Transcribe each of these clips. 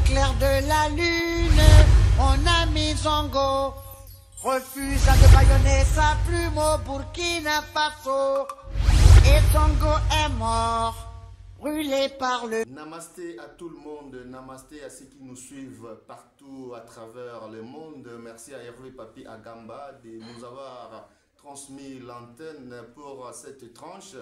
clair de la lune, on a mis Zongo. Refuse de bâillonner sa plume au Burkina Faso. Et Zongo est mort, brûlé par le... Namasté à tout le monde, namasté à ceux qui nous suivent partout à travers le monde. Merci à Hervé Papi Agamba de nous avoir transmis l'antenne pour cette tranche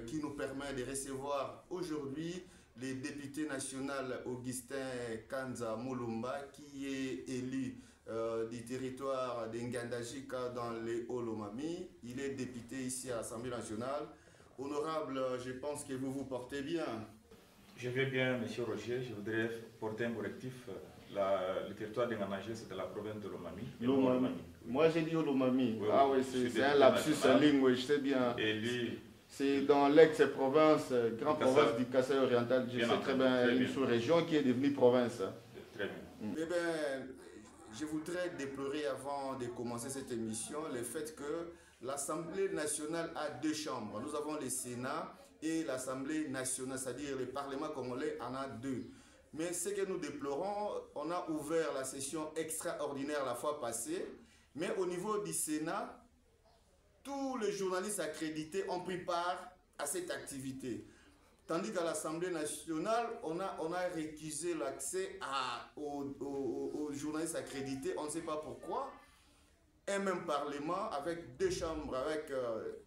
qui nous permet de recevoir aujourd'hui le député national Augustin Kanza Mulumba qui est élu du territoire d'Ngandajika dans les Hauts-Lomami. Il est député ici à l'Assemblée nationale. Honorable, je pense que vous vous portez bien. Je vais bien, Monsieur Roger. Je voudrais porter un correctif. Le territoire d'Ngandajika, c'est de la province de Lomami. Moi, j'ai dit Lomami. Oui, ah oui, c'est un lapsus lingue, je sais bien. Et lui, c'est dans l'ex-province, grande province du Kassai oriental. Je sais très bien, une sous-région qui est devenue province. Très bien. Eh bien, je voudrais déplorer avant de commencer cette émission le fait que l'Assemblée nationale a deux chambres. Nous avons le Sénat et l'Assemblée nationale, c'est-à-dire le Parlement congolais en a deux. Mais ce que nous déplorons, on a ouvert la session extraordinaire la fois passée, mais au niveau du Sénat, tous les journalistes accrédités ont pris part à cette activité. Tandis qu'à l'Assemblée nationale, on a récusé l'accès aux journalistes accrédités, on ne sait pas pourquoi. Un même parlement avec deux chambres, avec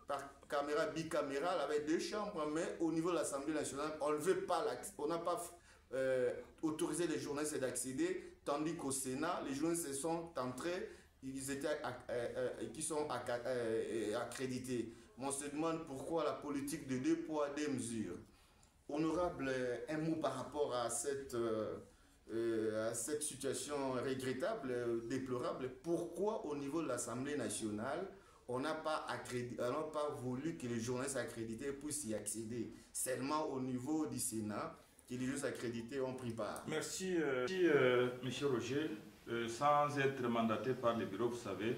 par caméra bicamérale, avec deux chambres, mais au niveau de l'Assemblée nationale, on ne veut pas on n'a pas autorisé les journalistes d'accéder, tandis qu'au Sénat, les journalistes sont entrés, qui sont accrédités. On se demande pourquoi la politique de deux poids, deux mesures. Honorable, un mot par rapport à cette situation regrettable, déplorable. Pourquoi au niveau de l'Assemblée nationale, on n'a pas voulu que les journalistes accrédités puissent y accéder? Seulement au niveau du Sénat, que les journalistes accrédités ont pris part. Merci, Monsieur Roger. Sans être mandaté par le bureau, vous savez,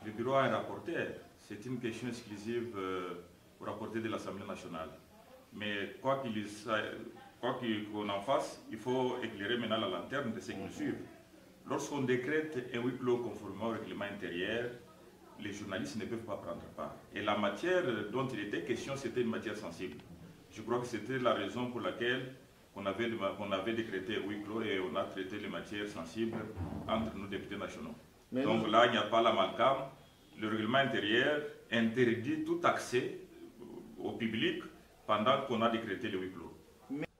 le bureau a un rapporteur. C'est une question exclusive au rapporteur de l'Assemblée nationale. Mais quoi qu'on en fasse, il faut éclairer maintenant la lanterne de ceux qui nous suivent. Lorsqu'on décrète un huis clos conformément au règlement intérieur, les journalistes ne peuvent pas prendre part. Et la matière dont il était question, c'était une matière sensible. Je crois que c'était la raison pour laquelle on avait décrété un huis clos et on a traité les matières sensibles entre nos députés nationaux. Mais donc là, il n'y a pas l'amalgame. Le règlement intérieur interdit tout accès au public pendant qu'on a décrété le huis clos.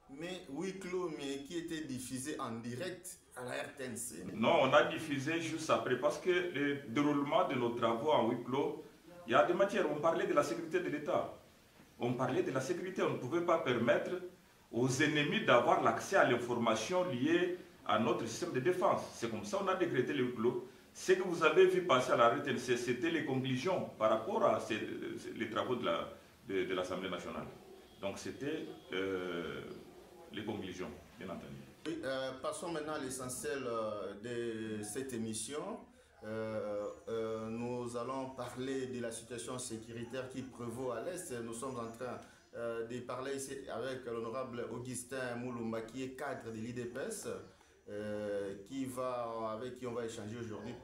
Mais huis clos, mais qui était diffusé en direct à la RTNC? Non, on a diffusé juste après, parce que le déroulement de nos travaux en huis clos, il y a des matières. On parlait de la sécurité de l'État. On parlait de la sécurité. On ne pouvait pas permettre aux ennemis d'avoir l'accès à l'information liée à notre système de défense. C'est comme ça qu'on a décrété le huis clos. Ce que vous avez vu passer à la RTNC, c'était les conclusions par rapport à les travaux de l'Assemblée nationale. Donc c'était les conclusions, bien entendu. Oui, passons maintenant à l'essentiel de cette émission. Nous allons parler de la situation sécuritaire qui prévaut à l'Est. Nous sommes en train de parler ici avec l'honorable Augustin Mulumba, qui est cadre de l'IDPS, avec qui on va échanger aujourd'hui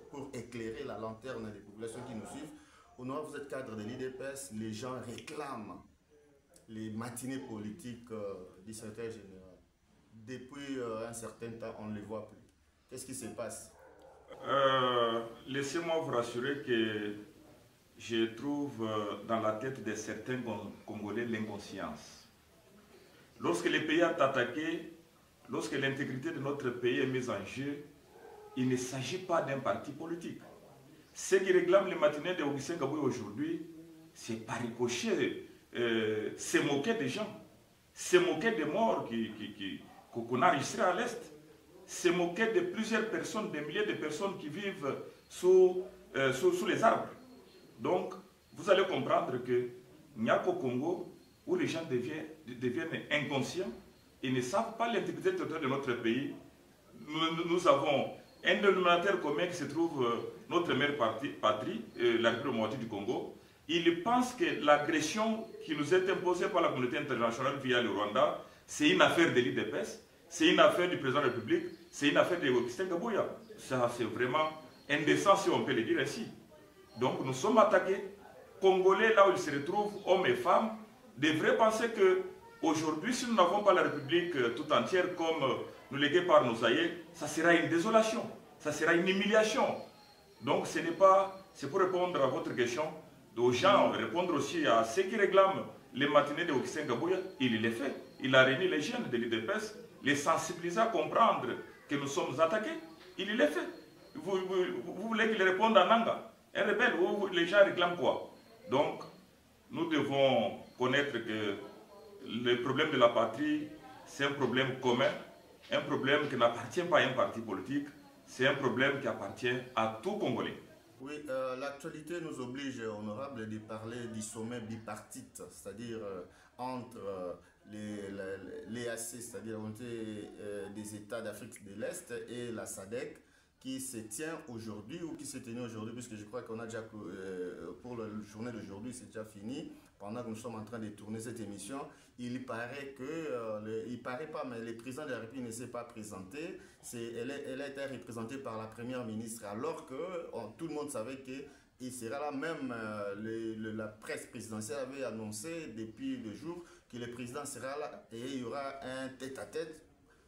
pour éclairer la lanterne des populations qui nous suivent. Honorable, vous êtes cadre de l'IDPS, les gens réclament les matinées politiques du secrétaire général. Depuis un certain temps, on ne les voit plus. Qu'est-ce qui se passe? Laissez-moi vous rassurer que je trouve dans la tête de certains Congolais l'inconscience. Lorsque le pays est attaqué, lorsque l'intégrité de notre pays est mise en jeu, il ne s'agit pas d'un parti politique. Ceux qui réclament les matinées de Augustin Kaboué aujourd'hui, c'est par ricochet, se moquer des gens, se moquer des morts qu'on a enregistrés à l'Est, se moquer de plusieurs personnes, des milliers de personnes qui vivent sous les arbres. Donc, vous allez comprendre que il n'y a qu'au Congo où les gens deviennent inconscients et ne savent pas l'intégrité territoriale de notre pays. Nous avons un dénominateur commun qui se trouve notre mère patrie, la République du Congo. Ils pensent que l'agression qui nous est imposée par la communauté internationale via le Rwanda, c'est une affaire de l'IDPS. c'est une affaire du président de la République, c'est une affaire de Augustin Kabouya. Ça, c'est vraiment indécent si on peut le dire ainsi. Donc nous sommes attaqués. Congolais, là où ils se retrouvent, hommes et femmes, devraient penser que aujourd'hui, si nous n'avons pas la République tout entière comme nous léguée par nos aïeux, ça sera une désolation, ça sera une humiliation. Donc ce n'est pas, c'est pour répondre à votre question, aux gens, répondre aussi à ceux qui réclament les matinées de Augustin Kabouya, il les fait. Il a réuni les jeunes de l'UDPS, les sensibiliser à comprendre que nous sommes attaqués. Il les fait. Vous voulez qu'il réponde en Nanga? Un rebelle, les gens réclament quoi? Donc, nous devons connaître que le problème de la patrie, c'est un problème commun, un problème qui n'appartient pas à un parti politique, c'est un problème qui appartient à tout Congolais. Oui, l'actualité nous oblige, honorable, de parler du sommet bipartite, c'est-à-dire entre l'EAC, c'est-à-dire des États d'Afrique de l'Est et la SADC, qui se tient aujourd'hui ou qui s'est tenu aujourd'hui, puisque je crois qu'on a déjà, pour la journée d'aujourd'hui, c'est déjà fini. Pendant que nous sommes en train de tourner cette émission, il paraît que, il paraît pas, mais le président de la République ne s'est pas présenté. Elle a été représentée par la première ministre, alors que tout le monde savait qu'il sera là. Même la presse présidentielle avait annoncé depuis 2 jours que le président sera là et il y aura un tête-à-tête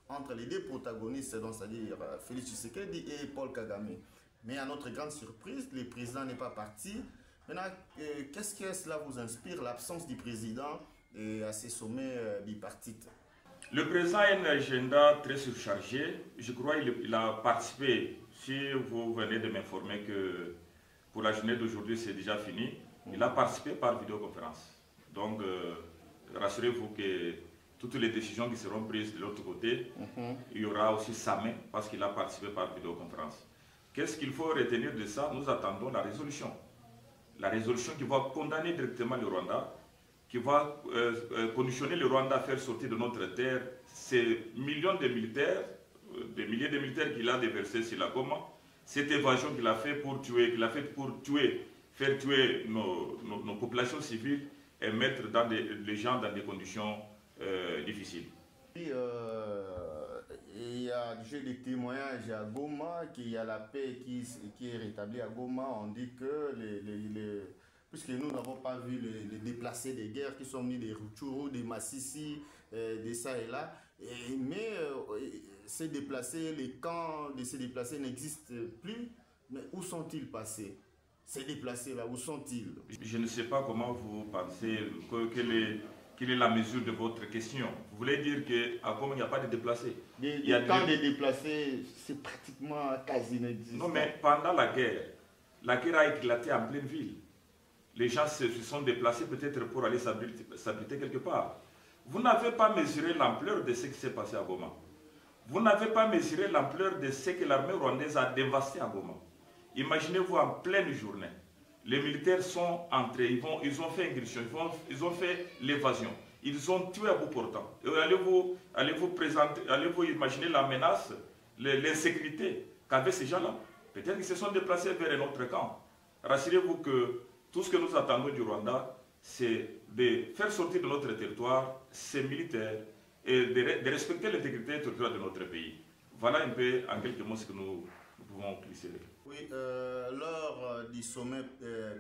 entre les 2 protagonistes, c'est-à-dire Félix Tshisekedi et Paul Kagame. Mais à notre grande surprise, le président n'est pas parti. Maintenant, qu'est-ce que cela vous inspire, l'absence du président à ces sommets bipartites? Le président a un agenda très surchargé. Je crois qu'il a participé, si vous venez de m'informer que pour la journée d'aujourd'hui c'est déjà fini, il a participé par vidéoconférence. Donc, rassurez-vous que toutes les décisions qui seront prises de l'autre côté, il y aura aussi sa main parce qu'il a participé par vidéoconférence. Qu'est-ce qu'il faut retenir de ça? Nous attendons la résolution. La résolution qui va condamner directement le Rwanda, qui va conditionner le Rwanda à faire sortir de notre terre ces millions de militaires, des milliers de militaires qu'il a déversés sur la Goma, cette évasion qu'il a fait pour tuer, faire tuer nos populations civiles et mettre les gens dans des conditions difficiles. Il y a des témoignages à Goma, qu'il y a la paix qui est rétablie à Goma. On dit que, puisque nous n'avons pas vu les déplacés des guerres qui sont venus des Rutshuru, des Massissi, de ça et là, mais ces déplacés, les camps de ces déplacés n'existent plus. Mais où sont-ils passés? Ces déplacés-là, où sont-ils? Je ne sais pas comment vous pensez, quelle est la mesure de votre question. Vous voulez dire qu'à Goma, il n'y a pas de déplacés? Il y a quand des déplacés, c'est pratiquement quasi inexistant. Non, mais pendant la guerre a éclaté en pleine ville. Les gens se sont déplacés peut-être pour aller s'abriter quelque part. Vous n'avez pas mesuré l'ampleur de ce qui s'est passé à Goma. Vous n'avez pas mesuré l'ampleur de ce que l'armée rwandaise a dévasté à Goma. Imaginez-vous en pleine journée. Les militaires sont entrés, ils ont fait ingression, ils ont fait l'évasion. Ils ont tué à bout portant. Allez-vous imaginer la menace, l'insécurité qu'avaient ces gens-là? Peut-être qu'ils se sont déplacés vers un autre camp. Rassurez-vous que tout ce que nous attendons du Rwanda, c'est de faire sortir de notre territoire ces militaires et de respecter l'intégrité territoriale de notre pays. Voilà un peu, en quelques mots, ce que nous pouvons glisser. Oui, lors du sommet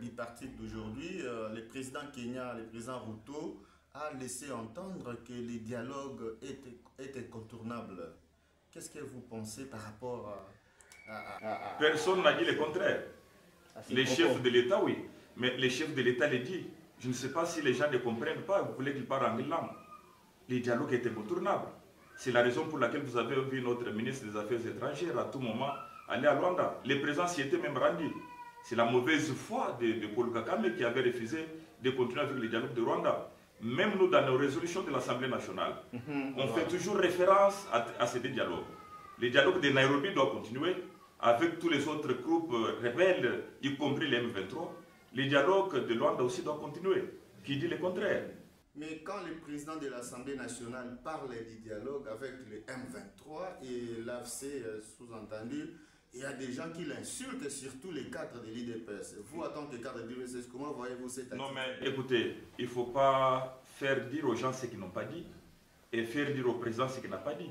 bipartite d'aujourd'hui, le président Kenya, le président Ruto, a laissé entendre que les dialogues étaient incontournables. Qu'est-ce que vous pensez par rapport à Personne n'a dit le contraire. Les chefs de l'État, oui. Mais les chefs de l'État le disent. Je ne sais pas si les gens ne comprennent pas. Vous voulez qu'ils parlent en langue. Les dialogues étaient incontournables. C'est la raison pour laquelle vous avez vu notre ministre des Affaires étrangères à tout moment aller à Rwanda. Le président s'y était même rendu. C'est la mauvaise foi de Paul Kagame qui avait refusé de continuer avec les dialogues de Rwanda. Même nous, dans nos résolutions de l'Assemblée nationale, on fait toujours référence à ces dialogues. Les dialogues de Nairobi doivent continuer avec tous les autres groupes rebelles, y compris les M23. Les dialogues de Rwanda aussi doivent continuer. Qui dit le contraire? Mais quand le président de l'Assemblée nationale parle du dialogue avec les M23 et l'AFC sous-entendu, il y a des gens qui l'insultent, surtout les cadres de l'IDPS. Vous, en tant que cadre de l'IDPS, comment voyez-vous cette attitude? Non, mais écoutez, il ne faut pas faire dire aux gens ce qu'ils n'ont pas dit et faire dire au président ce qu'il n'a pas dit.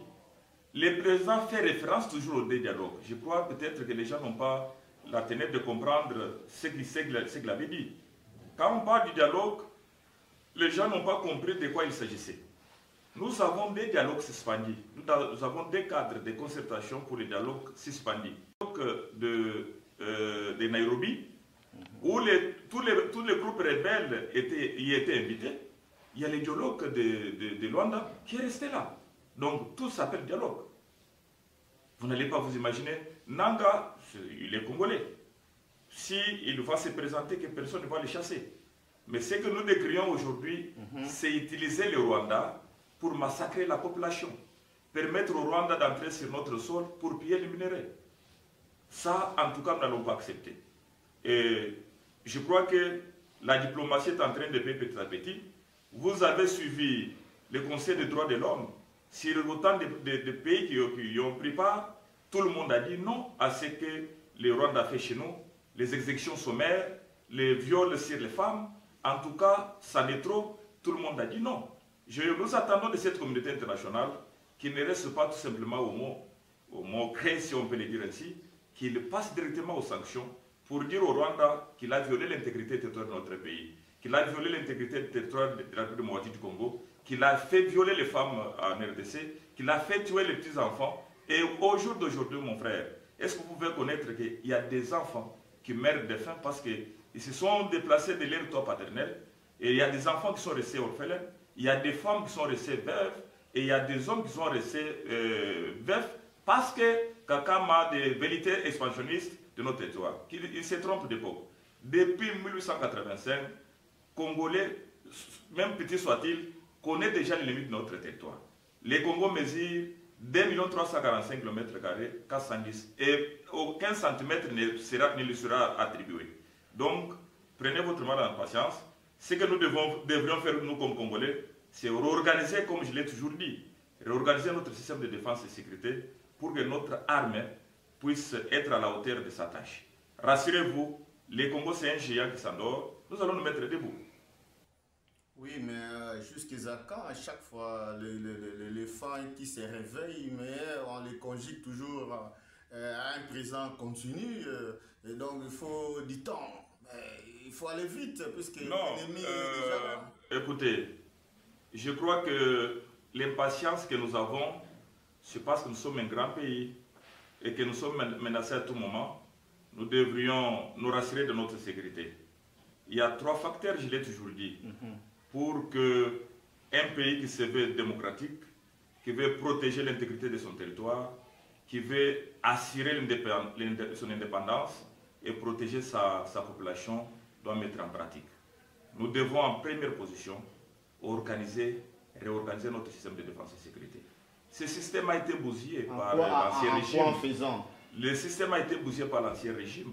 le président fait référence toujours au dialogue. Je crois peut-être que les gens n'ont pas la tenue de comprendre ce qu'il avait dit. Quand on parle du dialogue, les gens n'ont pas compris de quoi il s'agissait. Nous avons des dialogues suspendus. Nous avons des cadres de concertation pour les dialogues suspendus. De Nairobi, où tous les groupes rebelles y étaient invités. Il y a le dialogue de Luanda qui est resté là. Donc tout s'appelle dialogue. Vous n'allez pas vous imaginer, Nanga, il est congolais. S'il va se présenter, que personne ne va le chasser. Mais ce que nous décrions aujourd'hui, c'est utiliser le Rwanda pour massacrer la population. Permettre au Rwanda d'entrer sur notre sol pour piller les minéraux. Ça, en tout cas, nous n'allons pas accepter. Et je crois que la diplomatie est en train de payer petit à petit. Vous avez suivi le Conseil des droits de l'homme. Sur autant de pays qui y ont pris part, tout le monde a dit non à ce que le Rwanda a fait chez nous. Les exécutions sommaires, les viols sur les femmes. En tout cas, ça n'est trop. Tout le monde a dit non. Nous attendons de cette communauté internationale qui ne reste pas tout simplement au mot créé, si on peut le dire ainsi, qu'il passe directement aux sanctions pour dire au Rwanda qu'il a violé l'intégrité territoriale de notre pays, qu'il a violé l'intégrité territoriale de la République démocratique du Congo, qu'il a fait violer les femmes en RDC, qu'il a fait tuer les petits-enfants. Et au jour d'aujourd'hui, mon frère, est-ce que vous pouvez connaître qu'il y a des enfants qui meurent de faim parce qu'ils se sont déplacés de leur toit paternel, et il y a des enfants qui sont restés orphelins, il y a des femmes qui sont restées veuves, et il y a des hommes qui sont restés veufs parce que Kakam a des vérités expansionnistes de notre territoire. Il se trompe d'époque. Depuis 1885, Congolais, même petit soit-il, connaît déjà les limites de notre territoire. Les Congo mesurent 2 345 km², 410, et aucun centimètre ne lui sera attribué. Donc, prenez votre mal en patience. Ce que nous devrions faire, nous, comme Congolais, c'est réorganiser, comme je l'ai toujours dit, réorganiser notre système de défense et de sécurité pour que notre armée puisse être à la hauteur de sa tâche. Rassurez-vous, les Congo, c'est un géant qui s'endort. Nous allons nous mettre debout. Oui, mais jusqu'à quand, à chaque fois, l'éléphant qui se réveille, mais on les conjugue toujours à un présent continu. Et donc, il faut du temps. Il faut aller vite, puisque l'ennemi est déjà là. Écoutez, je crois que l'impatience que nous avons, c'est parce que nous sommes un grand pays et que nous sommes menacés à tout moment. Nous devrions nous rassurer de notre sécurité. Il y a 3 facteurs, je l'ai toujours dit, pour qu'un pays qui se veut démocratique, qui veut protéger l'intégrité de son territoire, qui veut assurer son indépendance et protéger sa population, doit mettre en pratique. Nous devons en première position réorganiser notre système de défense et de sécurité. Ce système a été bousillé par l'ancien régime. Le système a été bousillé par l'ancien régime.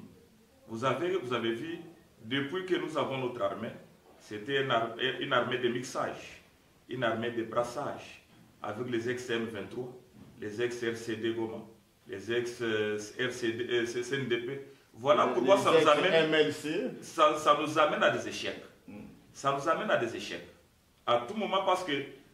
Vous avez vu, depuis que nous avons notre armée, c'était une armée de mixage, une armée de brassage, avec les ex-M23, les ex-RCD Goma, les ex-CNDP. Voilà pourquoi ça nous amène à des échecs. Ça nous amène à des échecs. À tout moment, parce que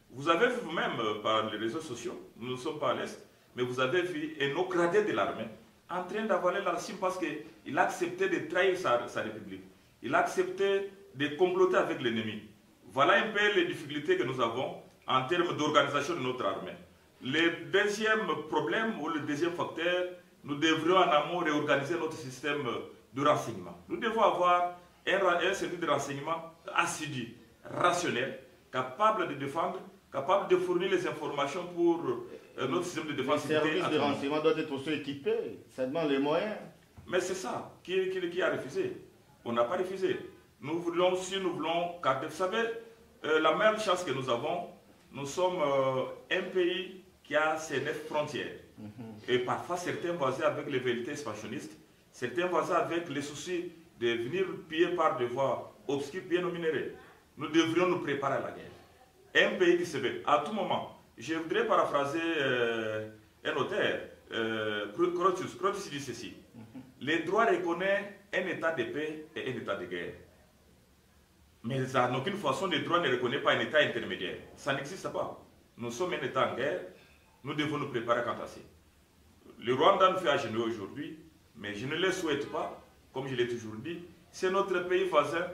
vous avez vu vous-même par les réseaux sociaux, nous ne sommes pas à l'Est, mais vous avez vu un haut gradé de l'armée en train d'avaler la Chine parce qu'il a accepté de trahir sa République. Il a accepté de comploter avec l'ennemi. Voilà un peu les difficultés que nous avons en termes d'organisation de notre armée. Le deuxième problème ou le deuxième facteur, nous devrions en amont réorganiser notre système de renseignement. Nous devons avoir un service de renseignement assidu, rationnel, capable de défendre, capable de fournir les informations pour notre système de défense. Le service de renseignement doit être aussi équipé, ça demande les moyens. Mais c'est ça, qui a refusé? On n'a pas refusé. Nous voulons, car vous savez, la meilleure chance que nous avons, nous sommes un pays qui a ses 9 frontières. Et parfois, certains voisins avec les vérités expansionnistes, certains voisins avec les soucis de venir piller par des voies obscures, piller nos minéraux. Nous devrions nous préparer à la guerre. Un pays qui se veut, à tout moment. Je voudrais paraphraser un auteur, Crotius dit ceci. Les droits reconnaissent un état de paix et un état de guerre. Mais en aucune façon, les droits ne reconnaissent pas un état intermédiaire. Ça n'existe pas. Nous sommes un état en guerre. nous devons nous préparer quant à ça. Le Rwanda nous fait à genoux aujourd'hui, mais je ne le souhaite pas, comme je l'ai toujours dit. C'est notre pays voisin,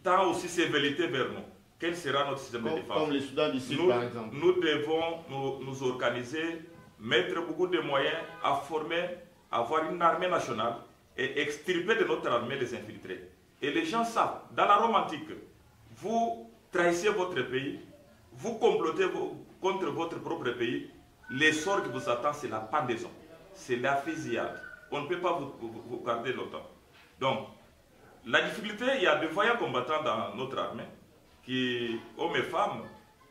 tend aussi ses velléités vers nous. Quel sera notre système de défense? Comme les Soudan du Sud, par exemple. Nous devons nous organiser, mettre beaucoup de moyens à former, avoir une armée nationale et extirper de notre armée les infiltrés. Et les gens savent, dans la Rome antique, vous trahissez votre pays, vous complotez contre votre propre pays, les sorts qui vous attendent, c'est la pendaison, c'est la fusillade. On ne peut pas vous garder longtemps. Donc, la difficulté, il y a de vaillants combattants dans notre armée, hommes et femmes,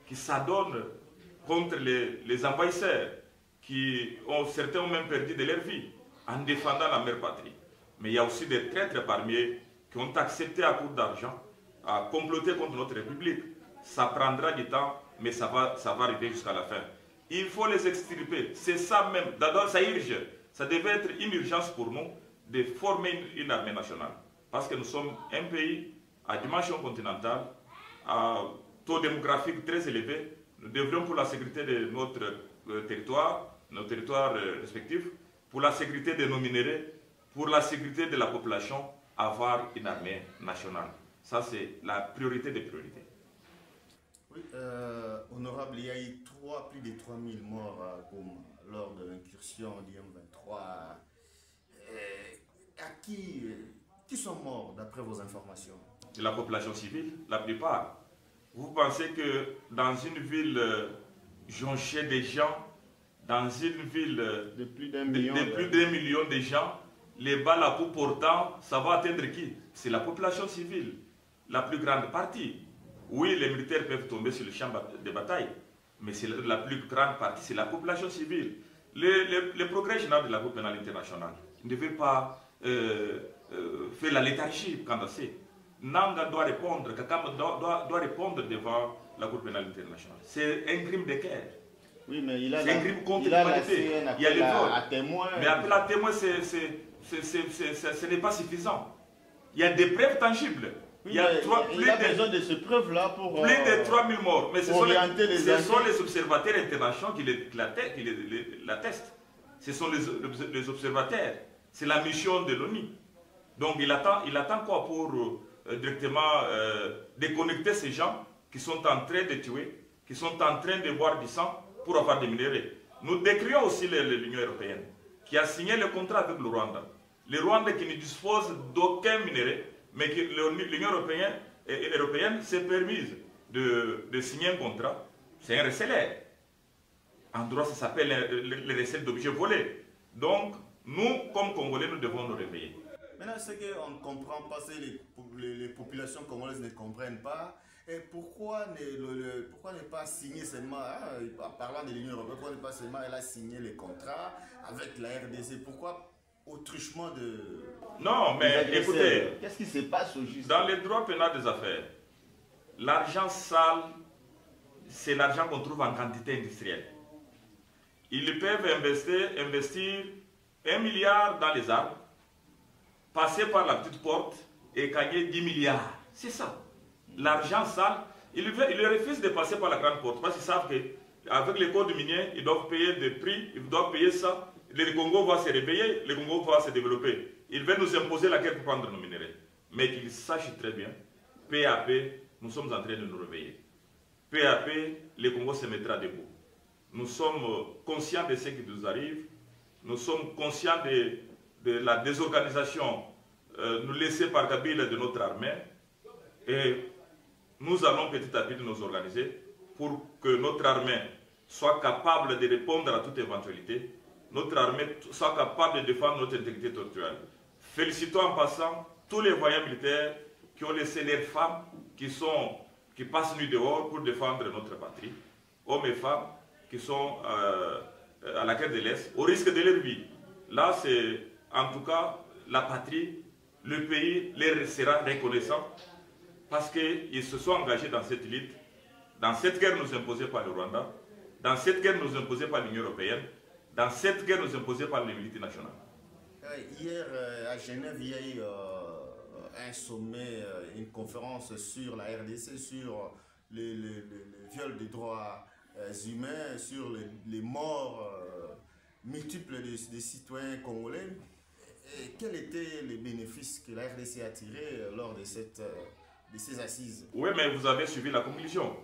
qui s'adonnent contre les envahisseurs, certains ont même perdu de leur vie en défendant la mère patrie. Mais il y a aussi des traîtres parmi eux qui ont accepté à coût d'argent à comploter contre notre République. Ça prendra du temps, mais ça va arriver jusqu'à la fin. Il faut les extirper. C'est ça même. D'abord, ça urge. Ça devait être une urgence pour nous de former une armée nationale. Parce que nous sommes un pays à dimension continentale, à taux démographique très élevé. Nous devrions, pour la sécurité de notre territoire, nos territoires respectifs, pour la sécurité de nos minéraux, pour la sécurité de la population, avoir une armée nationale. Ça, c'est la priorité des priorités. Oui, honorable, il y a eu plus de 3000 morts à Goma lors de l'incursion du M23. Qui sont morts d'après vos informations? De la population civile, la plupart. Vous pensez que dans une ville jonchée de gens, dans une ville de plus d'un million, de gens, les balles à bout portant, ça va atteindre qui? C'est la population civile, la plus grande partie. Oui, les militaires peuvent tomber sur le champ de bataille, mais c'est la plus grande partie, c'est la population civile. Le progrès général de la Cour pénale internationale ne veut pas faire la léthargie quand on sait. Nanga doit répondre, Kakam doit répondre devant la Cour pénale internationale. C'est un crime de guerre. Oui, mais il a un crime contre l'humanité. Il y a les témoin. Mais appel à témoin, ce n'est pas suffisant. Il y a des preuves tangibles. Oui, il a besoin de ces preuves-là pour plus de 3000 morts. Mais ce sont les observateurs internationaux qui l'attestent. Ce sont les observateurs. C'est la mission de l'ONU. Donc il attend quoi pour directement déconnecter ces gens qui sont en train de tuer, qui sont en train de boire du sang pour avoir des minéraux. Nous décrions aussi l'Union européenne qui a signé le contrat avec le Rwanda. Le Rwanda qui ne dispose d'aucun minerai, mais que l'Union européenne s'est permise de signer un contrat. C'est un recelaire. En droit, ça s'appelle le recel d'objets volés. Donc, nous, comme Congolais, nous devons nous réveiller. Maintenant, ce qu'on ne comprend pas, c'est que les populations congolaises ne comprennent pas. Et pourquoi ne pas signer seulement, en parlant de l'Union européenne, pourquoi ne pas seulement elle a signé les contrats avec la RDC? Pourquoi autruchement de... Non, mais écoutez, qu'est-ce qui se passe au juste? Dans le droit pénal des affaires, l'argent sale, c'est l'argent qu'on trouve en quantité industrielle. Ils peuvent investir 1 milliard dans les arbres, passer par la petite porte et gagner 10 milliards. C'est ça. L'argent sale, ils refusent de passer par la grande porte parce qu'ils savent qu'avec les codes miniers, ils doivent payer des prix, ils doivent payer ça. Le Congo va se réveiller, le Congo va se développer. Ils veulent nous imposer la guerre pour prendre nos minéraux. Mais qu'ils sachent très bien, peu à peu, nous sommes en train de nous réveiller. Peu à peu, le Congo se mettra debout. Nous sommes conscients de ce qui nous arrive. Nous sommes conscients de la désorganisation nous laissée par Kabila de notre armée. Et nous allons petit à petit nous organiser pour que notre armée soit capable de répondre à toute éventualité. Notre armée soit capable de défendre notre intégrité territoriale. Félicitons en passant tous les voyants militaires qui ont laissé leurs femmes, qui passent nuit dehors pour défendre notre patrie. Hommes et femmes qui sont à la guerre de l'Est, au risque de leur vie. Là, c'est en tout cas la patrie, le pays leur sera reconnaissant parce qu'ils se sont engagés dans cette lutte, dans cette guerre nous imposée par le Rwanda, dans cette guerre nous imposée par l'Union européenne, dans cette guerre nous imposée par les multinationales. Hier, à Genève, il y a eu un sommet, une conférence sur la RDC, sur le viol des droits humains, sur les morts multiples des citoyens congolais. Et quels étaient les bénéfices que la RDC a tirés lors de ces assises? Oui, mais vous avez suivi la conclusion.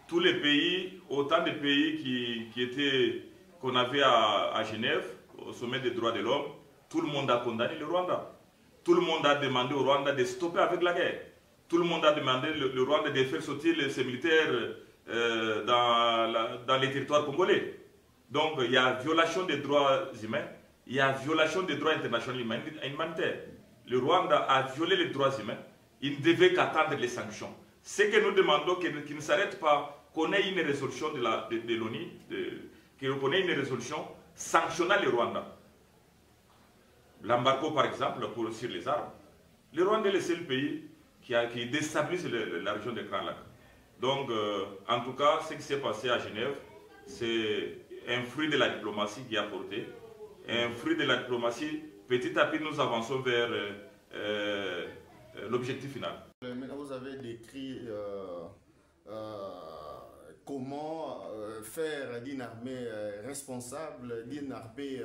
Tous les pays, autant de pays qu'on avait à Genève, au sommet des droits de l'homme, tout le monde a condamné le Rwanda. Tout le monde a demandé au Rwanda de stopper avec la guerre. Tout le monde a demandé le Rwanda de faire sortir ses militaires dans les territoires congolais. Donc il y a violation des droits humains, il y a violation des droits internationaux humanitaires. Le Rwanda a violé les droits humains, il ne devait qu'attendre les sanctions. Ce que nous demandons, qu'il ne s'arrête pas, qu'on ait une résolution de l'ONU, qu'on ait une résolution sanctionnant le Rwanda. L'embargo par exemple sur les armes. Le Rwanda est le seul pays qui déstabilise la région des Grands Lacs. Donc, en tout cas, ce qui s'est passé à Genève, c'est un fruit de la diplomatie qui a porté. Un fruit de la diplomatie, petit à petit, nous avançons vers l'objectif final. Maintenant, vous avez décrit comment faire d'une armée responsable, d'une armée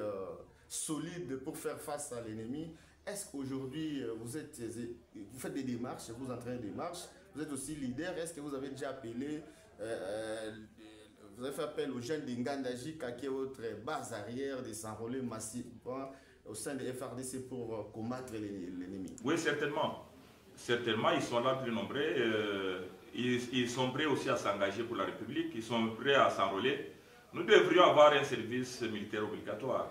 solide pour faire face à l'ennemi. Est-ce qu'aujourd'hui, vous faites des démarches, vous entraînez des démarches, vous êtes aussi leader? Est-ce que vous avez déjà appelé, vous avez fait appel aux jeunes d'Ingandajika, qui est votre base arrière, de s'enrôler massivement au sein de FRDC pour combattre l'ennemi? Oui, certainement. Certainement, ils sont là plus nombreux. Ils sont prêts aussi à s'engager pour la République, ils sont prêts à s'enrôler. Nous devrions avoir un service militaire obligatoire.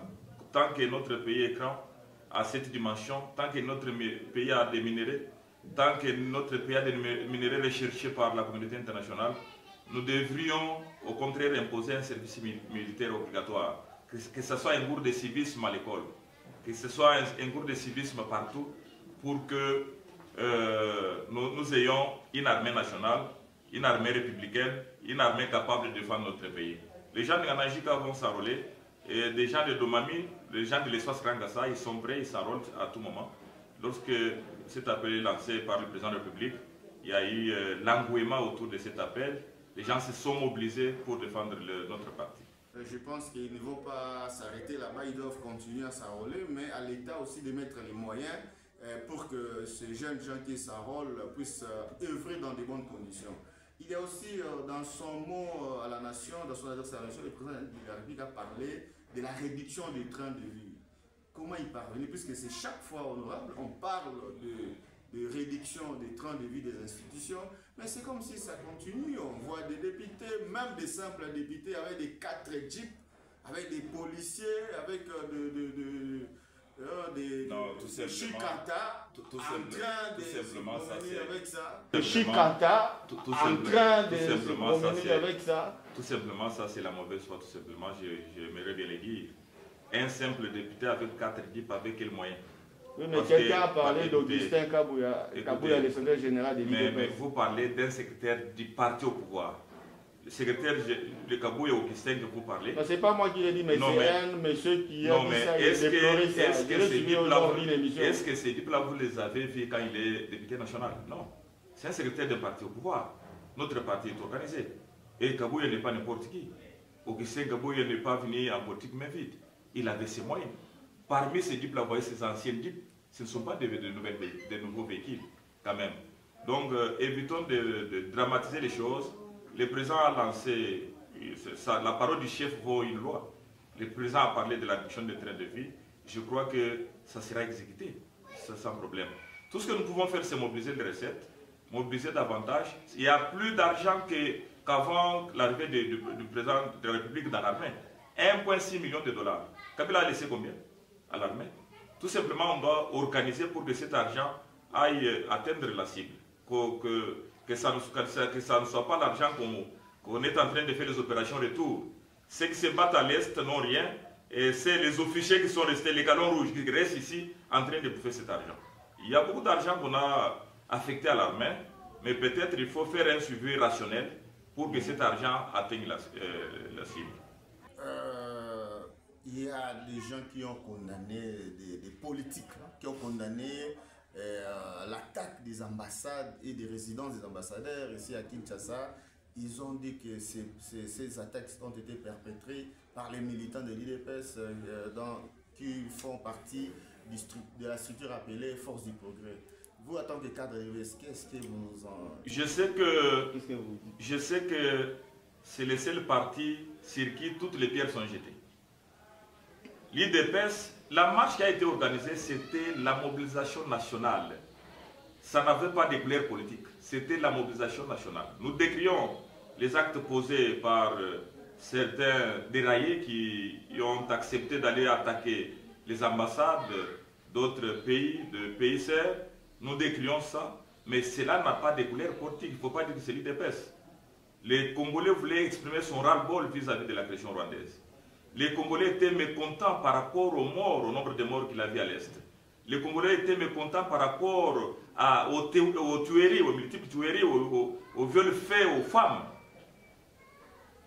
Tant que notre pays est grand à cette dimension, tant que notre pays a des minéraux, tant que notre pays a des minéraux recherchés par la communauté internationale, nous devrions au contraire imposer un service militaire obligatoire. Que ce soit un cours de civisme à l'école, que ce soit un cours de civisme partout, pour que nous ayons une armée nationale, une armée républicaine, une armée capable de défendre notre pays. Les gens de Ganajika vont s'enrôler, et des gens de Domami, les gens de l'espace Krangassa, ils sont prêts, ils s'enrôlent à tout moment. Lorsque cet appel est lancé par le président de la République, il y a eu l'engouement autour de cet appel. Les gens se sont mobilisés pour défendre notre parti. Je pense qu'ils ne vont pas s'arrêter là-bas, ils doivent continuer à s'enrôler, mais à l'État aussi de mettre les moyens pour que ces jeunes gens qui s'enrôlent puissent œuvrer dans de bonnes conditions. Il y a aussi dans son mot à la nation, dans son adresse à la nation, le président de la République a parlé de la réduction des trains de vie. Comment y parvenir? Puisque c'est chaque fois honorable, on parle de réduction des trains de vie des institutions, mais c'est comme si ça continue. On voit des députés, même des simples députés, avec des 4 jeeps, avec des policiers, avec des Chikanta en train de se promener avec ça. Chikanta en train de se promener avec ça. Tout simplement, ça c'est la mauvaise foi, tout simplement, j'aimerais bien le dire. Un simple député avec 4 jeeps, avec quel moyen? Oui, mais quelqu'un a parlé d'Augustin Kabouya, le secrétaire général de l'IDPS. Mais vous parlez d'un secrétaire du parti au pouvoir. Le secrétaire de Kabouya Augustin que vous parlez. Ce n'est pas moi qui l'ai dit, mais c'est un monsieur qui a dit ça, il a déploré ça. Est-ce que ces jeeps-là, vous les avez vus quand il est député national? Non. C'est un secrétaire d'un parti au pouvoir. Notre parti est organisé. Et Kabouya n'est pas n'importe qui. Augustin Kabouya n'est pas venu en politique main vide. Il avait ses moyens. Parmi ces jeeps-là, vous voyez ces anciennes jeeps, ce ne sont pas de nouveaux véhicules, quand même. Donc, évitons de dramatiser les choses. Le président a lancé, la parole du chef vaut une loi. Le président a parlé de la réduction des trains de vie. Je crois que ça sera exécuté, sans problème. Tout ce que nous pouvons faire, c'est mobiliser les recettes, mobiliser davantage. Il y a plus d'argent qu'avant l'arrivée du président de la République dans l'armée. 1,6 million de $. Kabila a laissé combien à l'armée? Tout simplement, on doit organiser pour que cet argent aille atteindre la cible. Que ça ne soit pas l'argent qu'on est en train de faire les opérations retour. Ceux qui se battent à l'Est n'ont rien. Et c'est les officiers qui sont restés, les galons rouges, qui restent ici en train de bouffer cet argent. Il y a beaucoup d'argent qu'on a affecté à l'armée, mais peut-être il faut faire un suivi rationnel pour que cet argent atteigne la cible. Il y a des gens qui ont condamné, des politiques, qui ont condamné l'attaque des ambassades et des résidences des ambassadeurs ici à Kinshasa. ils ont dit que ces attaques ont été perpétrées par les militants de l'IDPS qui font partie de la structure appelée Force du Progrès. Vous, en tant que cadre de l'US, qu'est-ce que vous en... Je sais que c'est le seul parti sur qui toutes les pierres sont jetées. L'IDPS, la marche qui a été organisée, c'était la mobilisation nationale. Ça n'avait pas de couleur politique, c'était la mobilisation nationale. Nous décrions les actes posés par certains déraillés qui ont accepté d'aller attaquer les ambassades d'autres pays, de pays serres. Nous décrions ça, mais cela n'a pas de couleur politique. Il ne faut pas dire que c'est l'IDPS. Les Congolais voulaient exprimer son ras-le-bol vis-à-vis de l'agression rwandaise. Les Congolais étaient mécontents par rapport aux morts, au nombre de morts qu'il avait à l'Est. Les Congolais étaient mécontents par rapport aux tueries, aux multiples tueries, aux viols faits aux femmes.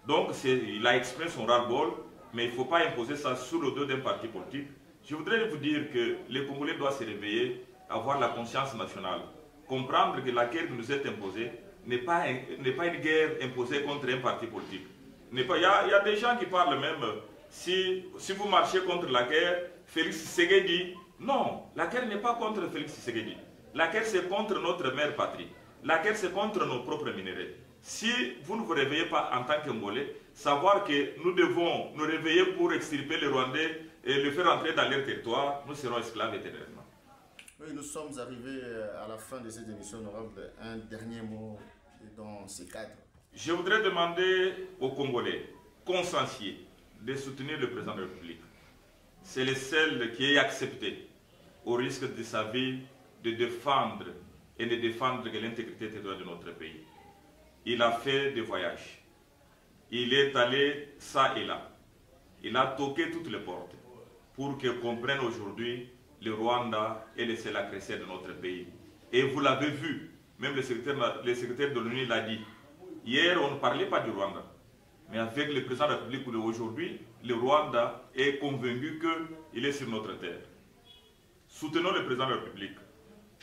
Donc il a exprimé son ras-le-bol, mais il ne faut pas imposer ça sous le dos d'un parti politique. Je voudrais vous dire que les Congolais doivent se réveiller, avoir la conscience nationale, comprendre que la guerre qui nous est imposée n'est pas une guerre imposée contre un parti politique. Il y a des gens qui parlent même, si vous marchez contre la guerre, Félix Tshisekedi, non, la guerre n'est pas contre Félix Tshisekedi. La guerre c'est contre notre mère patrie. La guerre c'est contre nos propres minéraux. Si vous ne vous réveillez pas en tant que Congolais, savoir que nous devons nous réveiller pour extirper les Rwandais et le faire entrer dans leur territoire, nous serons esclaves éternellement. Oui, nous sommes arrivés à la fin de cette émission honorable. Un dernier mot dans ces cadres. Je voudrais demander aux Congolais consciencieux de soutenir le président de la République. C'est le seul qui est accepté, au risque de sa vie, de défendre et de défendre l'intégrité territoriale de notre pays. Il a fait des voyages. Il est allé ça et là. Il a toqué toutes les portes pour que comprennent aujourd'hui le Rwanda est le seul agresseur de notre pays. Et vous l'avez vu, même le secrétaire de l'ONU l'a dit. Hier, on ne parlait pas du Rwanda. Mais avec le président de la République aujourd'hui, le Rwanda est convaincu qu'il est sur notre terre. Soutenons le président de la République.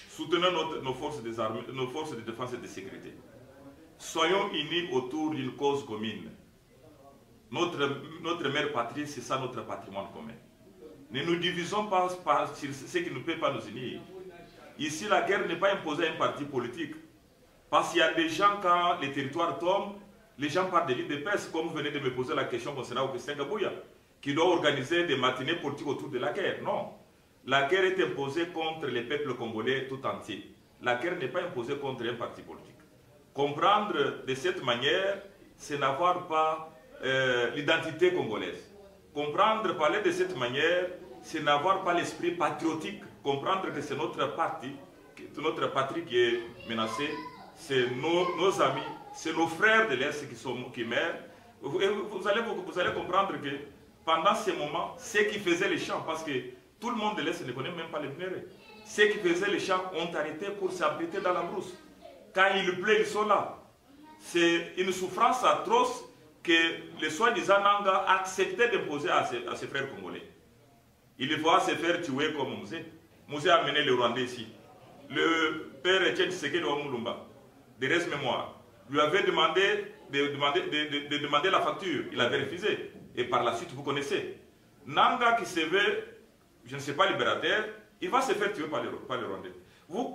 Soutenons nos forces de défense et de sécurité. Soyons unis autour d'une cause commune. Notre mère patrie, c'est ça notre patrimoine commun. Ne nous divisons pas sur ce qui ne peut pas nous unir. Ici, la guerre n'est pas imposée à un parti politique. Parce qu'il y a des gens, quand les territoires tombent, les gens parlent de l'IDPS, comme vous venez de me poser la question concernant Augustin Gabouya, qui doit organiser des matinées politiques autour de la guerre. Non. La guerre est imposée contre les peuples congolais tout entier. La guerre n'est pas imposée contre un parti politique. Comprendre de cette manière, c'est n'avoir pas l'identité congolaise. Comprendre, parler de cette manière, c'est n'avoir pas l'esprit patriotique. Comprendre que c'est notre patrie qui est menacée, c'est nos amis, c'est nos frères de l'Est qui meurent. Vous allez comprendre que pendant ces moments, ceux qui faisaient les champs, parce que tout le monde de l'Est ne connaît même pas les minéraux, ceux qui faisaient les champs ont arrêté pour s'abriter dans la brousse. Quand il pleut, ils sont là. C'est une souffrance atroce que les soi-disant Nanga acceptaient d'imposer à ses frères congolais. Il va se faire tuer comme Mouzé. Mouzé a amené les Rwandais ici. Le père Etienne Tshisekedi de Mulumba, de reste mémoire, lui avait demandé de demander la facture. Il avait refusé. Et par la suite, vous connaissez. Nanga qui se veut, je ne sais pas, libérateur, il va se faire tuer par les Rwandais. Vous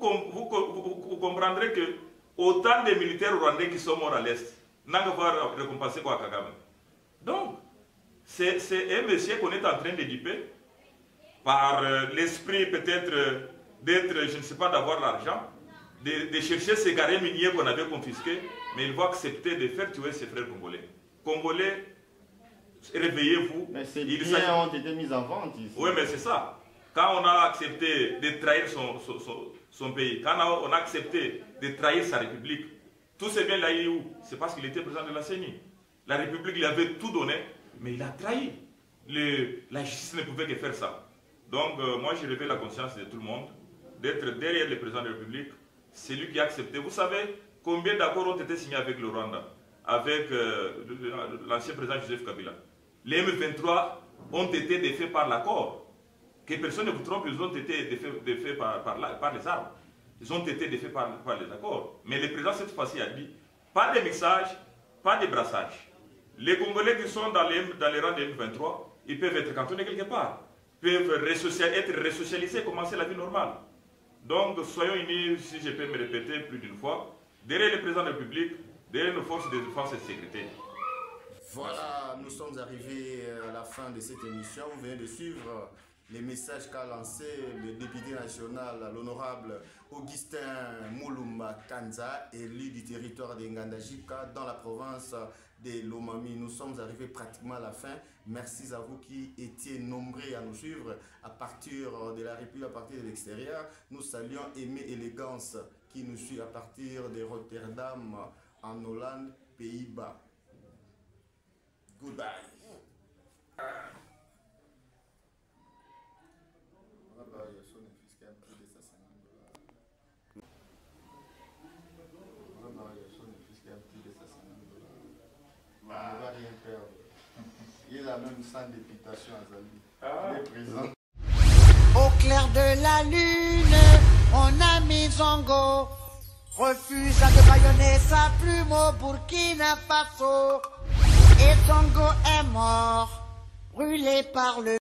comprendrez que autant de militaires rwandais qui sont morts à l'Est, Nanga va récompenser quoi à Kagame. Donc, c'est un monsieur qu'on est en train de duper par l'esprit peut-être d'être, je ne sais pas, d'avoir l'argent, de chercher ces carrés miniers qu'on avait confisqués, mais il va accepter de faire tuer ses frères congolais. Congolais, réveillez-vous. Mais ces biens ont été mis en vente ici. Oui, mais c'est ça. Quand on a accepté de trahir son pays, quand on a accepté de trahir sa République, tous ces biens-là, il est où? C'est parce qu'il était président de la CENI. La République lui avait tout donné, mais il a trahi. La justice ne pouvait que faire ça. Donc, moi, je réveille la conscience de tout le monde d'être derrière le président de la République. C'est lui qui a accepté. Vous savez combien d'accords ont été signés avec le Rwanda, avec l'ancien président Joseph Kabila? Les M23 ont été défaits par l'accord. Que personne ne vous trompe, ils ont été défaits par les armes. Ils ont été défaits par les accords. Mais le président, cette fois-ci, a dit, par les mixages, pas de brassage. Les Congolais qui sont dans les rangs de M23, ils peuvent être cantonnés quelque part, peuvent être resocialisés, commencer la vie normale. Donc soyons unis, si je peux me répéter plus d'une fois, derrière le président de la République, derrière nos forces de défense et de sécurité. Voilà, nous sommes arrivés à la fin de cette émission. Vous venez de suivre les messages qu'a lancé le député national, l'honorable Augustin Mulumba Kanza, élu du territoire de Ngandajika dans la province de Lomami. Nous sommes arrivés pratiquement à la fin. Merci à vous qui étiez nombreux à nous suivre à partir de la République, à partir de l'extérieur. Nous saluons Aimé Élégance qui nous suit à partir de Rotterdam en Hollande, Pays-Bas. Goodbye. On ne va rien perdre. Il a même sans députation à Zali. Il est présent. Au clair de la lune, on a mis Zongo. Refuse de baïonner sa plume au Burkina Faso. Et Zongo est mort, brûlé par le